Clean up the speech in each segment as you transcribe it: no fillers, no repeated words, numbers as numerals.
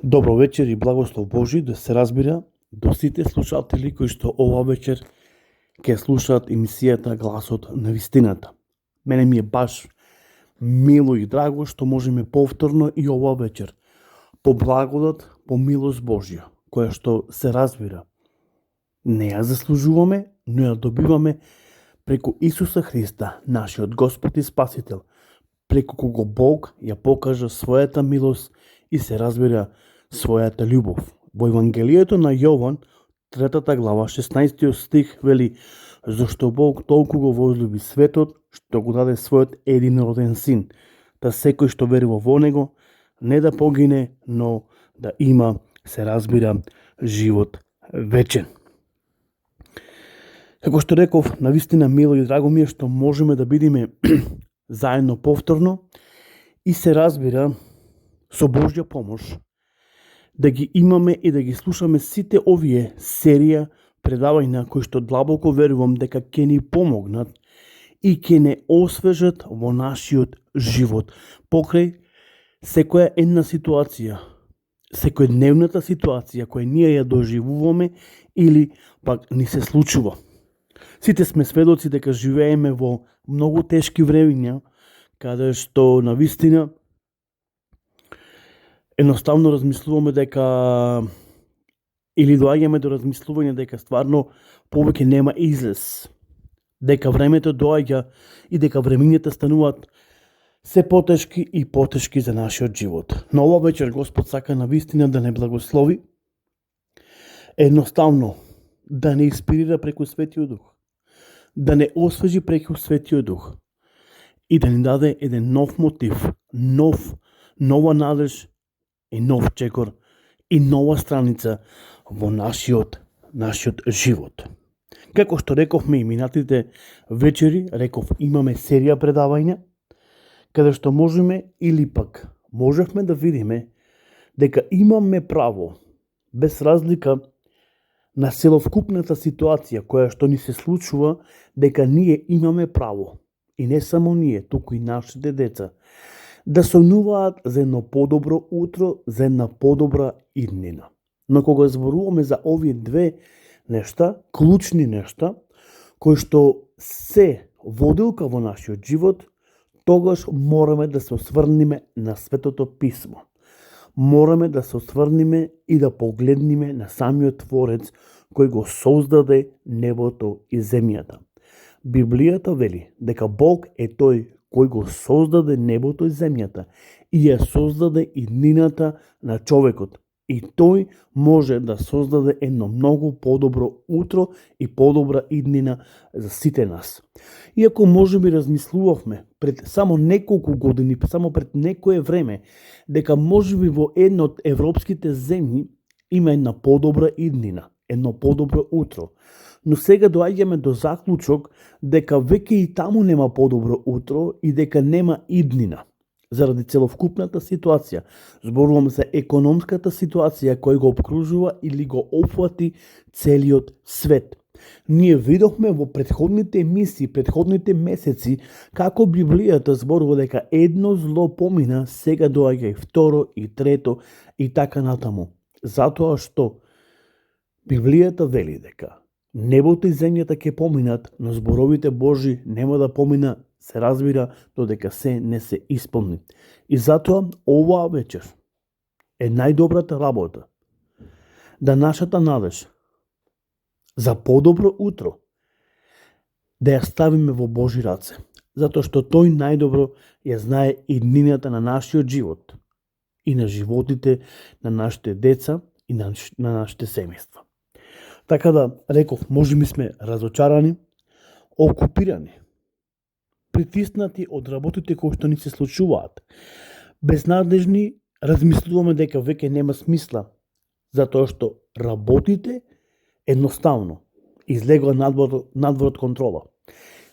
Добро вечер и благослов Божи да се разбира до сите слушатели кои што ова вечер ќе слушаат емисијата Гласот на вистината. Мене ми е баш мило и драго што можеме повторно и ова вечер по благодат, по милост Божја, која што се разбира. Не ја заслужуваме, но ја добиваме преку Исуса Христа, нашиот Господ и Спасител, преку кого Бог ја покажа својата милост и се разбира својата љубов. Во Евангелието на Јован, 3 глава, 16 стих вели: зашто Бог толку го возлюби светот, што го даде својот единороден син, да секој што верува во него не да погине, но да има, се разбира, живот вечен. Како што реков, навистина мило и драго ми е што можеме да бидеме заедно повторно и се разбира со Божја помош да ги имаме и да ги слушаме сите овие серија предавања кои што длабоко верувам дека ќе ни помогнат и ќе не освежат во нашиот живот покрај секоја една ситуација, секојдневната ситуација која ние ја доживуваме или пак ни се случува. Сите сме сведоци дека живееме во многу тешки времиња, каде што навистина едноставно размислуваме дека или доаѓаме до размислување дека стварно повеќе нема излез, дека времето доаѓа и дека времињата стануваат се потешки и потешки за нашиот живот. Но ова вечер Господ сака навистина да не благослови, едноставно да не инспирира преку Светиот Дух, да не освежи преку Светиот Дух и да ни даде еден нов мотив, нова надеж и нов чекор и нова страница во нашиот живот. Како што рековме и минатите вечери, реков имаме серија предавања каде што можеме или пак можевме да видиме дека имаме право, без разлика на целокупната ситуација која што ни се случува, дека ние имаме право, и не само ние, туку и нашите деца, да сонуваат за едно подобро утро, за една подобра иднина. Но кога зборуваме за овие две нешта, клучни нешта, кои што се водилка во нашиот живот, тогаш мораме да се осврниме на Светото Писмо. Мораме да се осврниме и да погледниме на самиот Творец кој го создаде небото и земјата. Библијата вели дека Бог е тој кој го создаде небото и земјата и ја создаде иднината на човекот. И тој може да создаде едно многу подобро утро и подобра иднина за сите нас. Иако може би размислувавме пред само неколку години, само пред некое време, дека може би во една од европските земји има една подобра иднина, едно подобро утро. Но сега доаѓаме до заклучок дека веќе и таму нема подобро утро и дека нема иднина. Заради целокупната ситуација, зборувам за економската ситуација која го обкружува или го опфати целиот свет. Ние видовме во претходните емисии, претходните месеци, како Библијата зборува дека едно зло помина, сега доаѓа и второ, и трето, и така натаму. Затоа што Библијата вели дека небото и земјата ќе поминат, но зборовите Божи нема да помина, се разбира, додека се не се исполни. И затоа оваа вечер е најдобрата работа да нашата надеж за подобро утро да ја ставиме во Божи раце, затоа што тој најдобро ја знае иднината на нашиот живот и на животите на нашите деца и на нашите семејства. Така да, реков, може би сме разочарани, окупирани, притиснати од работите кои што ни се случуваат. Безнадежни, размислуваме дека веќе нема смисла, затоа што работите едноставно излегува надвор од контрола.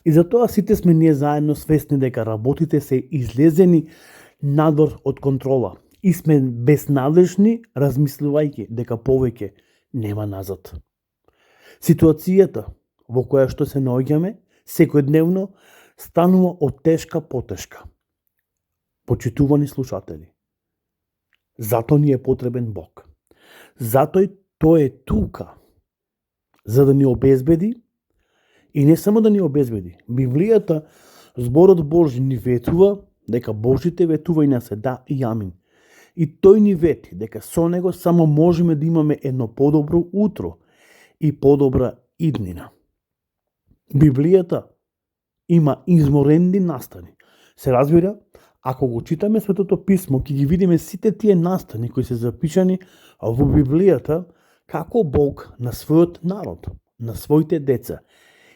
И затоа сите сме ние заедно свесни дека работите се излезени надвор од контрола и сме безнадежни, размислувајќи дека повеќе нема назад. Ситуацијата во која што се наоѓаме секојдневно станува од тешка по тешка. Почитувани слушатели, Зато ни е потребен Бог. Зато и тој е тука, за да ни обезбеди и не само да ни обезбеди. Библијата, зборот Божи ни ветува дека Божите ветува и на се да и амин. И тој ни вети дека со него само можеме да имаме едно подобро утро и подобра иднина. Библијата има изморенни настани. Се разбира, ако го читаме Светото Писмо, ќе ги видиме сите тие настани кои се запишани во Библијата, како Бог на својот народ, на своите деца,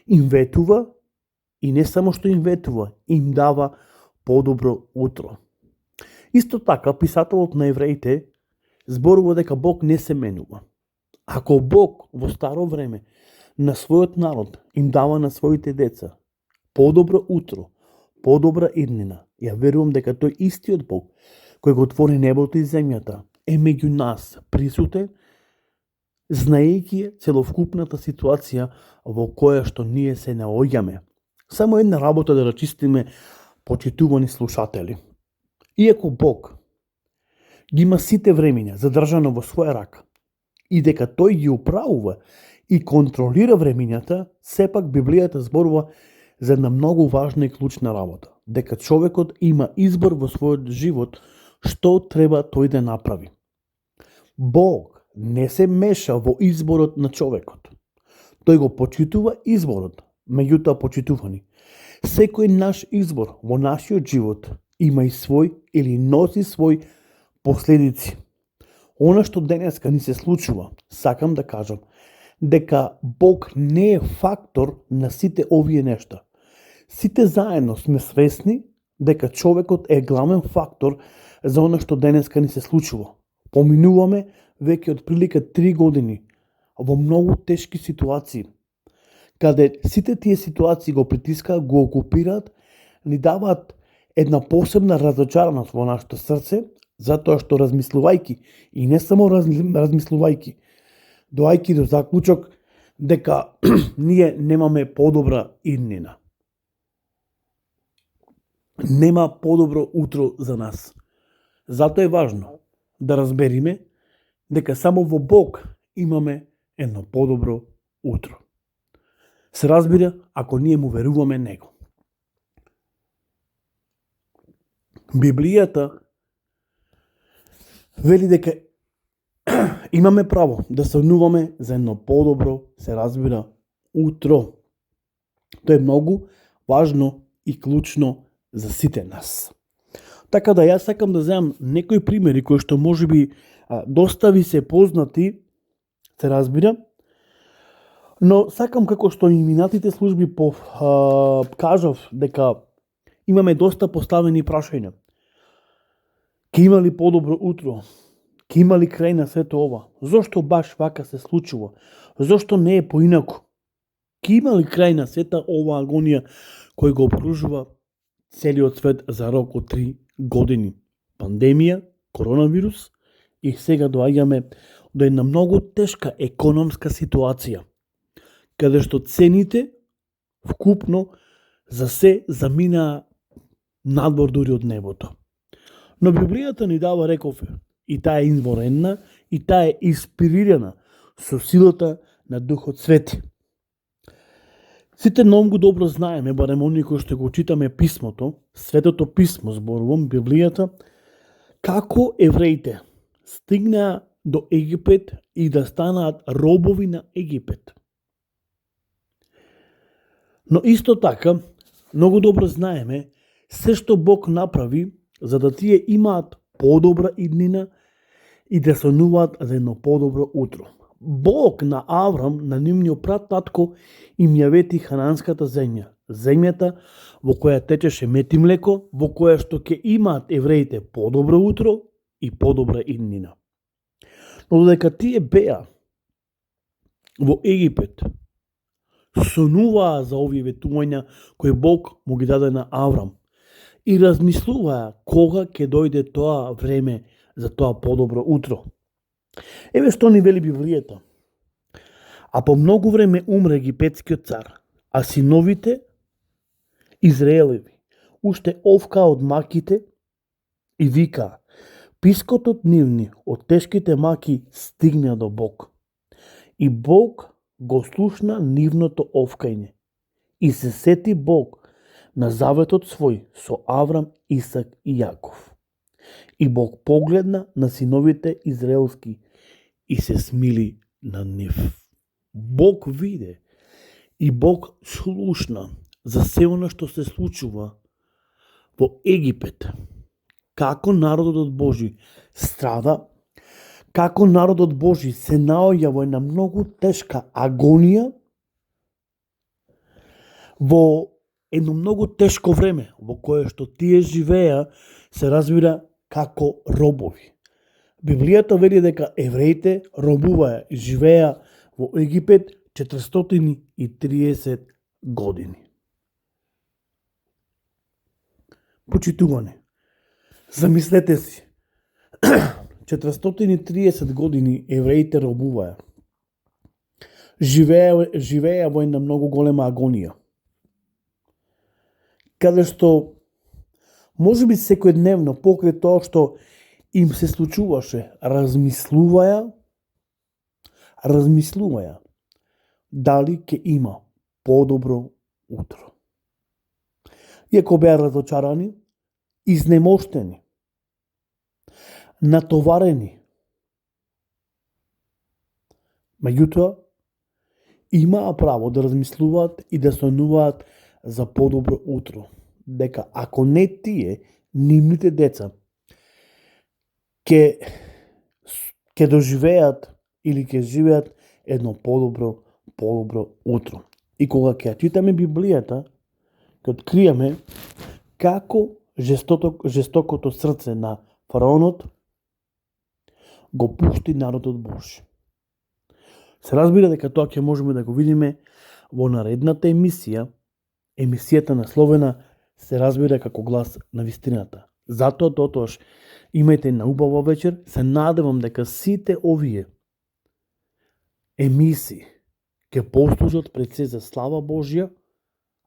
им ветува и не само што им ветува, им дава подобро утро. Исто така, писателот на Евреите зборува дека Бог не се менува. Ако Бог во старо време на својот народ им дава на своите деца подобро утро, подобра иднина, ја верувам дека тој истиот Бог, кој го твори небото и земјата, е меѓу нас присутен, знаејќи целокупната ситуација во која што ние се наоѓаме. Само една работа да рачистиме, почитувани слушатели. Иако Бог ги има сите времиња задржано во своја рака и дека тој ги управува и контролира времињата, сепак Библијата зборува за една многу важна и клучна работа, дека човекот има избор во својот живот што треба тој да направи. Бог не се меша во изборот на човекот. Тој го почитува изборот, меѓутоа почитувани. Секој наш избор во нашиот живот има и свој или носи свој последици. Она што денеска ни се случува, сакам да кажам, дека Бог не е фактор на сите овие нешта. Сите заедно сме свесни дека човекот е главен фактор за она што денеска ни се случува. Поминуваме веќе од прилика 3 години во многу тешки ситуации, каде сите тие ситуации го притискаат, го окупираат, ни даваат една посебна разочараност во нашето срце, затоа што размислувајќи, и не само размислувајќи, доајќи до заклучок дека ние немаме подобра иднина. Нема подобро утро за нас. Затоа е важно да разбериме дека само во Бог имаме едно подобро утро. Се разбира, ако ние му веруваме Него. Библијата вели дека имаме право да сонуваме за едно подобро, се разбира, утро. Тоа е многу важно и клучно за сите нас. Така да јас сакам да земам некои примери кои што можеби доста ви се познати, се разбира, но сакам како што и минатите служби кажав дека имаме доста поставени прашања. Ке има ли подобро утро? Ке има ли крај на сето ова? Зошто баш вака се случува? Зошто не е поинаку? Ке има ли крај на сета ова агонија кој го обкружува целиот свет за рок од 3 години? Пандемија, коронавирус и сега доаѓаме до една многу тешка економска ситуација, каде што цените вкупно за се заминаа надвор дури од небото. Но Библијата ни дава, рекове, и таа е изворена, и таа е инспирирана со силата на Духот Свети. Сите многу добро знаеме, барем оние кои што го читаме писмото, Светото Писмо зборувам, Библијата, како евреите стигнаа до Египет и да станаат робови на Египет. Но исто така, многу добро знаеме се што Бог направи за да тие имаат подобра иднина и да сонуваат за едно подобро утро. Бог на Аврам, на нивниот прататко, им ја вети хананската земја. Земјата во која течеше мед и млеко, во која што ќе имаат евреите подобро утро и подобра иднина. Но додека тие беа во Египет, сонуваа за овие ветувања кои Бог му ги даде на Аврам и размислуваа кога ќе дојде тоа време за тоа подобро утро. Еве што ни вели Библијата. А по многу време умре египетскиот цар, а синовите Израелеви уште овкаа од маките и викаа: Пискотот нивни од тешките маки стигна до Бог. И Бог го слушна нивното овкање. И се сети Бог на заветот свој со Аврам, Исак и Јаков. И Бог погледна на синовите израелски и се смили над нив. Бог виде и Бог слушна за се она што се случува во Египет. Како народот Божи страда, како народот Божи се наоѓа во една многу тешка агонија, во едно многу тешко време во кое што тие живеа, се разбира, како робови. Библијата вели дека евреите робуваа и живеа во Египет 430 години. Почитуване. Замислете си. 430 години евреите робуваа. Живеа во една многу голема агонија. Каде што можеби секојдневно покрај тоа што им се случуваше, размислуваја дали ќе има подобро утро. Иако беа разочарани, изнемоштени, натоварени, меѓутоа имаа право да размислуваат и да сонуваат за подобро утро. Дека ако не тие, нивните деца ќе доживеат или ќе живеат едно подобро утро. И кога ќе читаме Библијата, ќе откриеме како жестокото срце на фараонот го пушти народот Божи. Се разбира дека тоа ќе можеме да го видиме во наредната емисијата насловена се разбира како глас на вистината. Затоа дотоаш имајте на убава вечер. Се надевам дека сите овие емисии ќе послужат пред се за слава Божја,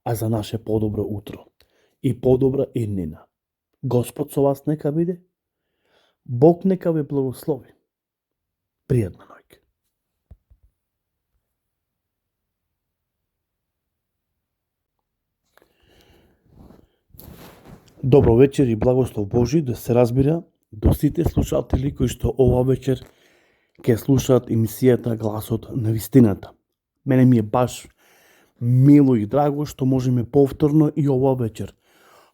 а за наше подобро утро и подобра иднина. Господ со вас нека биде. Бог нека ве благослови. Пријатна ноќ. Добро вечер и благослов Божи да се разбира до сите слушатели кои што ова вечер ќе слушаат емисијата Гласот на вистината. Мене ми е баш мило и драго што можеме повторно и ова вечер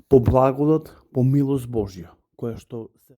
по благодат, по милост Божја, која што